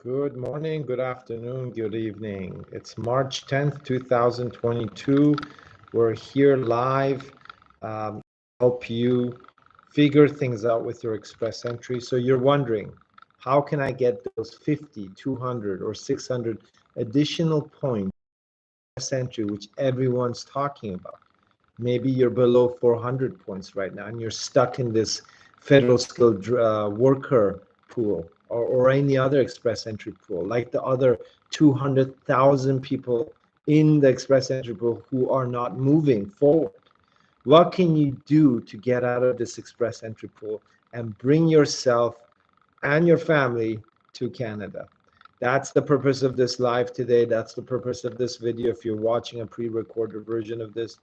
Good morning, good afternoon, good evening. It's March 10th, 2022. We're here live, help you figure things out with your Express entry. So you're wondering, how can I get those 50, 200, or 600 additional points Express entry, which everyone's talking about? Maybe you're below 400 points right now and you're stuck in this federal skilled worker pool or any other express entry pool, like the other 200,000 people in the express entry pool who are not moving forward. What can you do to get out of this express entry pool and bring yourself and your family to Canada? That's the purpose of this live today. That's the purpose of this video. If you're watching a pre-recorded version of this,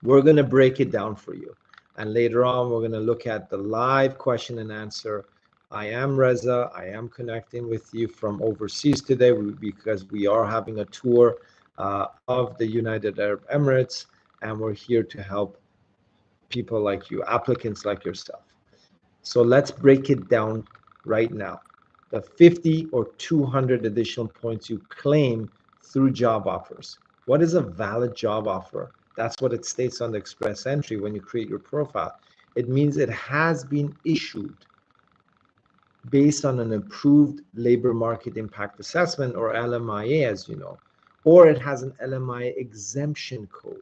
we're going to break it down for you. And later on, we're going to look at the live question and answer. I am Reza. I am connecting with you from overseas today because we are having a tour of the United Arab Emirates, and we're here to help people like you, applicants like yourself. So let's break it down right now. The 50 or 200 additional points you claim through job offers. What is a valid job offer? That's what it states on the Express entry when you create your profile. It means it has been issued based on an approved labor market impact assessment, or LMIA, as you know, or it has an LMIA exemption code.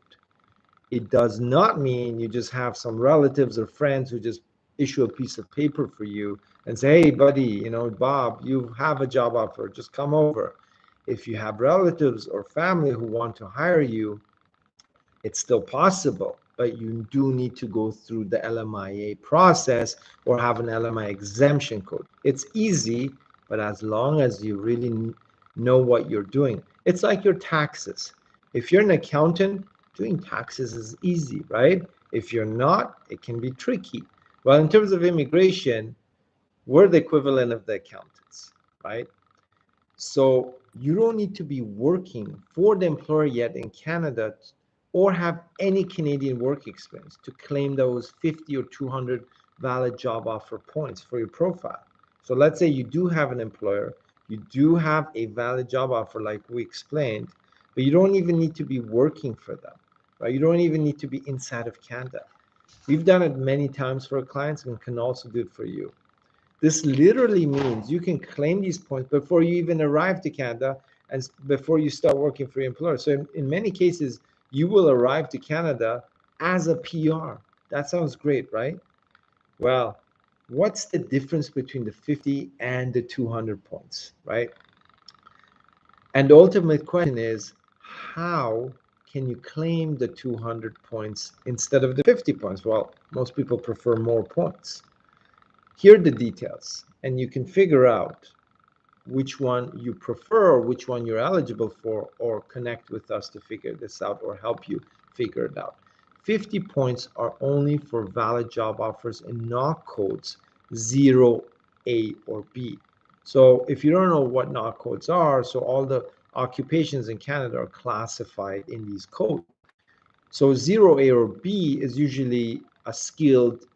It does not mean you just have some relatives or friends who just issue a piece of paper for you and say, hey, buddy, Bob, you have a job offer, just come over. If you have relatives or family who want to hire you, it's still possible, but you do need to go through the LMIA process or have an LMIA exemption code. It's easy, but as long as you really know what you're doing. It's like your taxes. If you're an accountant, doing taxes is easy, right? If you're not, it can be tricky. Well, in terms of immigration, we're the equivalent of the accountants, right? So you don't need to be working for the employer yet in Canada or have any Canadian work experience to claim those 50 or 200 valid job offer points for your profile. So let's say you do have an employer, you do have a valid job offer like we explained, but you don't even need to be working for them, right? You don't even need to be inside of Canada. We've done it many times for our clients and can also do it for you. This literally means you can claim these points before you even arrive to Canada and before you start working for your employer. So in many cases, you will arrive to Canada as a PR. That sounds great, right? Well, what's the difference between the 50 and the 200 points, right? And the ultimate question is, how can you claim the 200 points instead of the 50 points? Well, most people prefer more points. Here are the details, and you can figure out which one you prefer or which one you're eligible for, or connect with us to figure this out or help you figure it out. 50 points are only for valid job offers in NOC codes 0, A, or B. So if you don't know what NOC codes are, so all the occupations in Canada are classified in these codes. So 0A or B is usually a skilled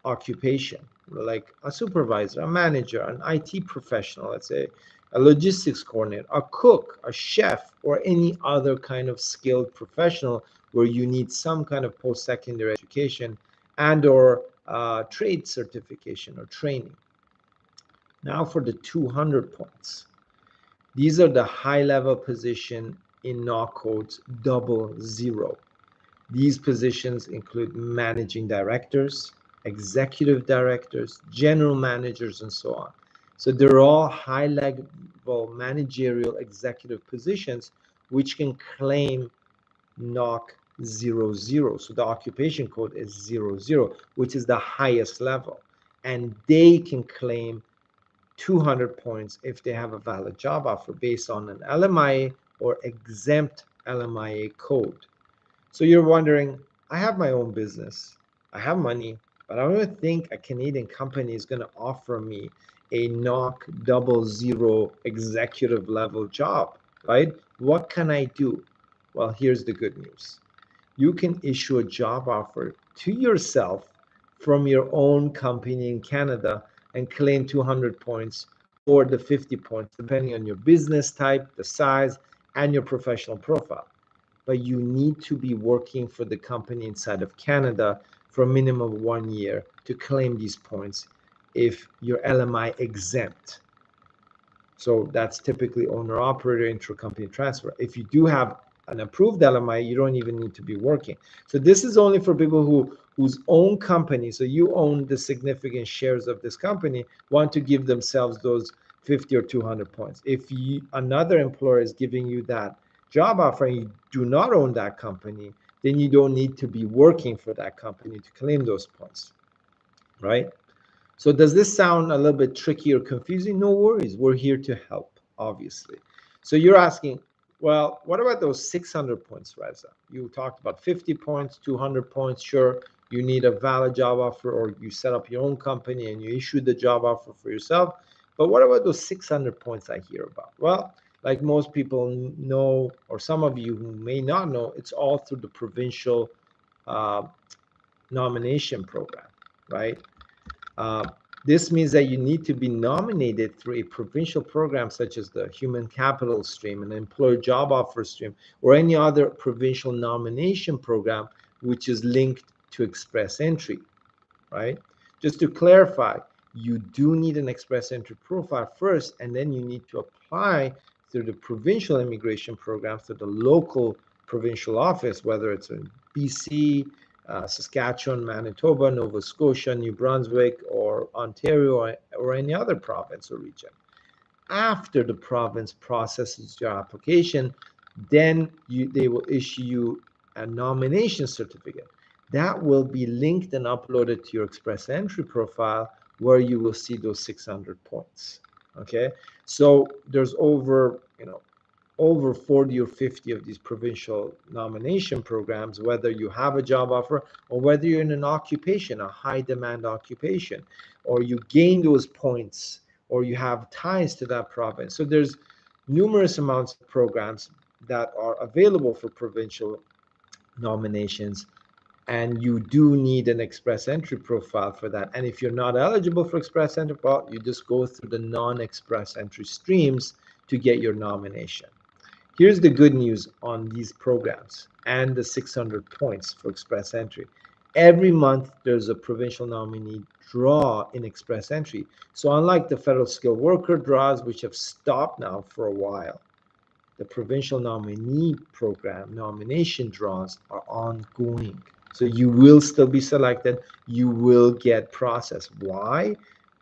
occupation, like a supervisor, a manager, an IT professional, let's say, a logistics coordinator, a cook, a chef, or any other kind of skilled professional where you need some kind of post-secondary education and or trade certification or training. Now for the 200 points. These are the high-level position in NOC codes 00. These positions include managing directors, executive directors, general managers, and so on. So they're all high-level managerial executive positions which can claim NOC 00. So the occupation code is 00, which is the highest level. And they can claim 200 points if they have a valid job offer based on an LMIA or exempt LMIA code. So you're wondering, I have my own business, I have money, but I don't think a Canadian company is going to offer me a NOC 00 executive level job, right? What can I do? Well, here's the good news. You can issue a job offer to yourself from your own company in Canada and claim 200 points or the 50 points, depending on your business type, the size, and your professional profile. But you need to be working for the company inside of Canada for a minimum of 1 year to claim these points if you're LMI exempt. So that's typically owner operator intra-company transfer. If you do have an approved LMI, you don't even need to be working. So this is only for people whose own company, so you own the significant shares of this company, want to give themselves those 50 or 200 points. If another employer is giving you that job offer and you do not own that company, then you don't need to be working for that company to claim those points, right? So does this sound a little bit tricky or confusing? No worries, we're here to help, obviously. So you're asking, well, what about those 600 points, Reza? You talked about 50 points, 200 points, sure, you need a valid job offer, or you set up your own company and you issue the job offer for yourself. But what about those 600 points I hear about? Well, like most people know, or some of you who may not know, it's all through the provincial nomination program, right? This means that you need to be nominated through a provincial program such as the Human Capital Stream, an Employer Job Offer Stream, or any other provincial nomination program which is linked to Express Entry, right? Just to clarify, you do need an Express Entry profile first, and then you need to apply through the provincial immigration program, through the local provincial office, whether it's in BC, Saskatchewan, Manitoba, Nova Scotia, New Brunswick, or Ontario, or any other province or region. After the province processes your application, then they will issue you a nomination certificate. That will be linked and uploaded to your Express Entry profile, where you will see those 600 points. Okay, so there's over 40 or 50 of these provincial nomination programs, whether you have a job offer or whether you're in an occupation, a high demand occupation, or you gain those points or you have ties to that province. So there's numerous amounts of programs that are available for provincial nominations, and you do need an Express Entry profile for that. And if you're not eligible for Express Entry, well, you just go through the non-Express Entry streams to get your nomination. Here's the good news on these programs and the 600 points for Express Entry. Every month, there's a provincial nominee draw in Express Entry. So unlike the federal skilled worker draws, which have stopped now for a while, the provincial nominee program nomination draws are ongoing. So you will still be selected. You will get processed. Why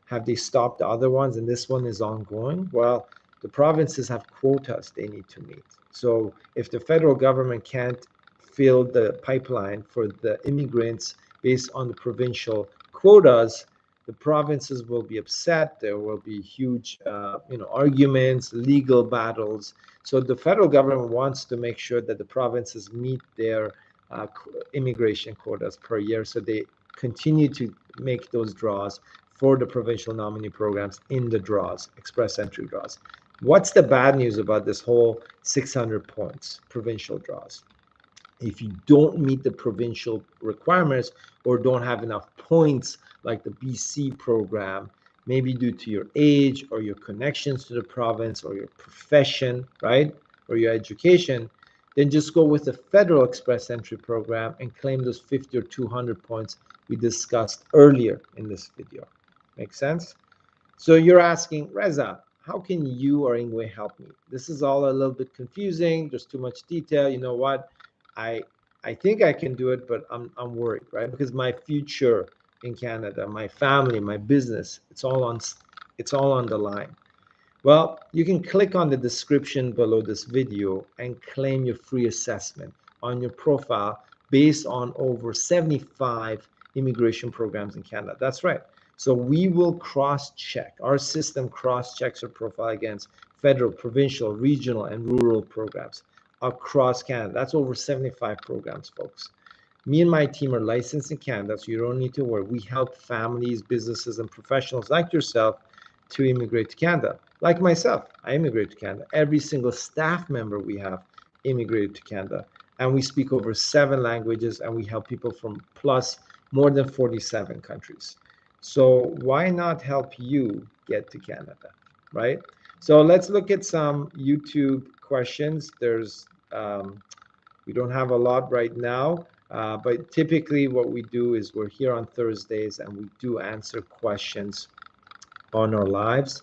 have they stopped the other ones and this one is ongoing? Well, the provinces have quotas they need to meet. So if the federal government can't fill the pipeline for the immigrants based on the provincial quotas, the provinces will be upset. There will be huge, arguments, legal battles. So the federal government wants to make sure that the provinces meet their immigration quotas per year. So they continue to make those draws for the provincial nominee programs in the draws, Express Entry draws. What's the bad news about this whole 600 points provincial draws? If you don't meet the provincial requirements or don't have enough points like the BC program, maybe due to your age or your connections to the province or your profession, right, or your education, then just go with the federal Express Entry program and claim those 50 or 200 points we discussed earlier in this video. Make sense? So you're asking, Reza, how can you or Ingwe help me? This is all a little bit confusing. There's too much detail. You know what? I think I can do it, but I'm worried, right? Because my future in Canada, my family, my business, it's all on the line. Well, you can click on the description below this video and claim your free assessment on your profile based on over 75 immigration programs in Canada. That's right. So we will cross-check. Our system cross-checks your profile against federal, provincial, regional, and rural programs across Canada. That's over 75 programs, folks. Me and my team are licensed in Canada, so you don't need to worry. We help families, businesses, and professionals like yourself to immigrate to Canada. Like myself, I immigrated to Canada. Every single staff member we have immigrated to Canada. And we speak over 7 languages, and we help people from plus more than 47 countries. So why not help you get to Canada? right? So let's look at some YouTube questions. We don't have a lot right now, but typically what we do is we're here on Thursdays and we do answer questions on our lives.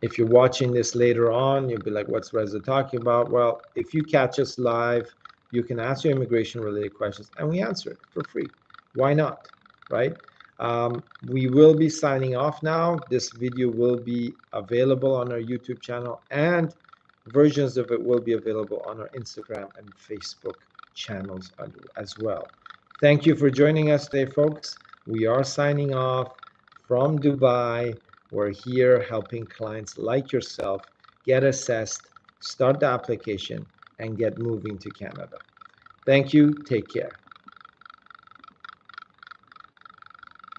If you're watching this later on, you'll be like, what's Reza talking about? Well, if you catch us live, you can ask your immigration related questions and we answer it for free. Why not, right? We will be signing off now. This video will be available on our YouTube channel, and versions of it will be available on our Instagram and Facebook channels as well. Thank you for joining us today, folks. We are signing off from Dubai. We're here helping clients like yourself get assessed, start the application, and get moving to Canada. Thank you. Take care.